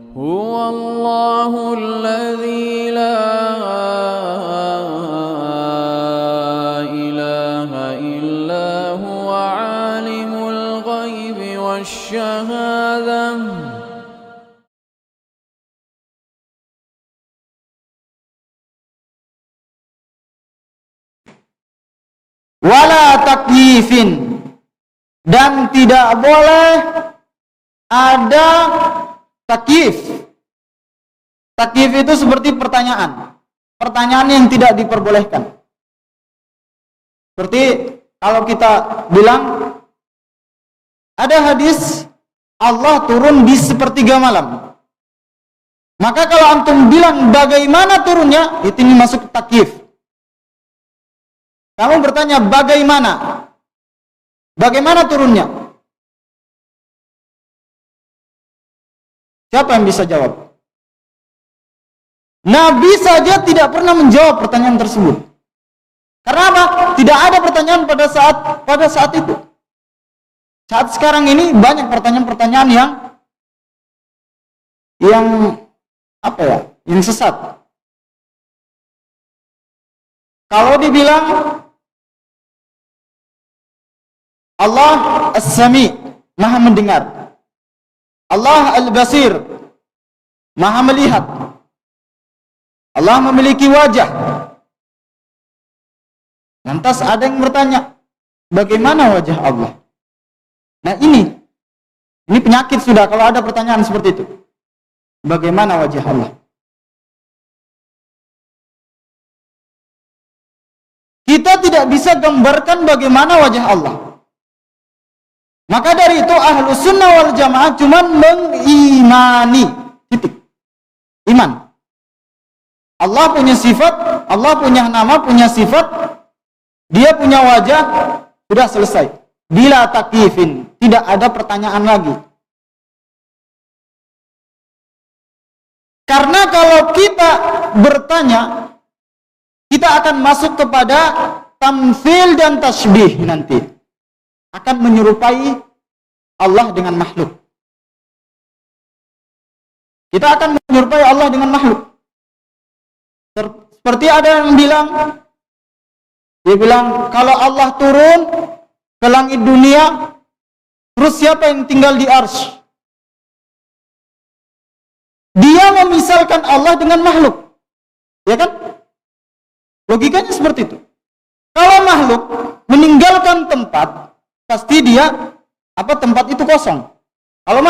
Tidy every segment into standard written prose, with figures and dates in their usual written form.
Huwallahu alladzi la ilaha illa huwa alimul ghaibi wasyahadah. Wala takyifin, dan tidak boleh ada takyif. Takyif itu seperti pertanyaan yang tidak diperbolehkan. Seperti kalau kita bilang ada hadis Allah turun di sepertiga malam, maka kalau antum bilang bagaimana turunnya, itu ini masuk takyif. Kamu bertanya bagaimana turunnya? Siapa yang bisa jawab? Nabi saja tidak pernah menjawab pertanyaan tersebut. Karena apa? Tidak ada pertanyaan pada saat itu. Saat sekarang ini banyak pertanyaan-pertanyaan yang apa ya? Yang sesat. Kalau dibilang Allah As-Sami, Maha mendengar. Allah Al-Basir, Maha melihat. Allah memiliki wajah. Lantas ada yang bertanya, bagaimana wajah Allah? Nah ini penyakit sudah kalau ada pertanyaan seperti itu. Bagaimana wajah Allah? Kita tidak bisa gambarkan bagaimana wajah Allah. Maka dari itu Ahlus Sunnah wal Jamaah cuma mengimani, titik. Iman. Allah punya sifat, Allah punya nama, punya sifat, Dia punya wajah, sudah selesai. Bila takyifin, tidak ada pertanyaan lagi. Karena kalau kita bertanya, kita akan masuk kepada tamtsil dan tasbih nanti. Akan menyerupai Allah dengan makhluk. Kita akan menyerupai Allah dengan makhluk. Seperti ada yang dia bilang kalau Allah turun ke langit dunia, terus siapa yang tinggal di arsy? Dia memisalkan Allah dengan makhluk. Ya kan? Logikanya seperti itu. Kalau makhluk meninggalkan tempat, pasti tempat itu kosong. Kalau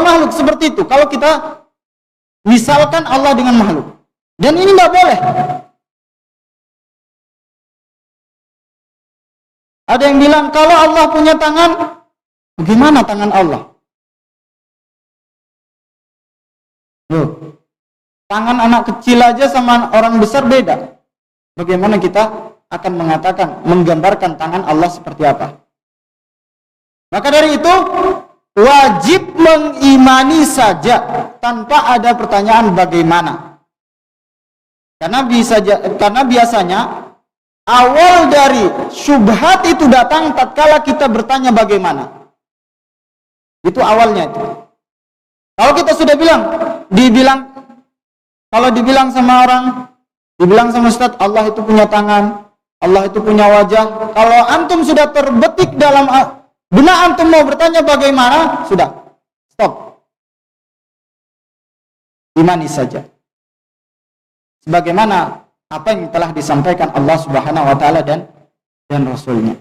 makhluk seperti itu, kalau kita misalkan Allah dengan makhluk, dan ini tidak boleh. Ada yang bilang kalau Allah punya tangan, bagaimana tangan Allah? Loh, tangan anak kecil aja sama orang besar beda. Bagaimana kita akan menggambarkan tangan Allah seperti apa? Maka dari itu wajib mengimani saja tanpa ada pertanyaan bagaimana. Karena biasanya awal dari syubhat itu datang tatkala kita bertanya bagaimana. Itu awalnya itu. Kalau kita sudah kalau dibilang sama orang, dibilang sama Ustaz, Allah itu punya tangan, Allah itu punya wajah. Kalau antum sudah terbetik dalam benak antum mau bertanya bagaimana, sudah, stop. Imani saja. Sebagaimana apa yang telah disampaikan Allah Subhanahu wa taala dan Rasulnya.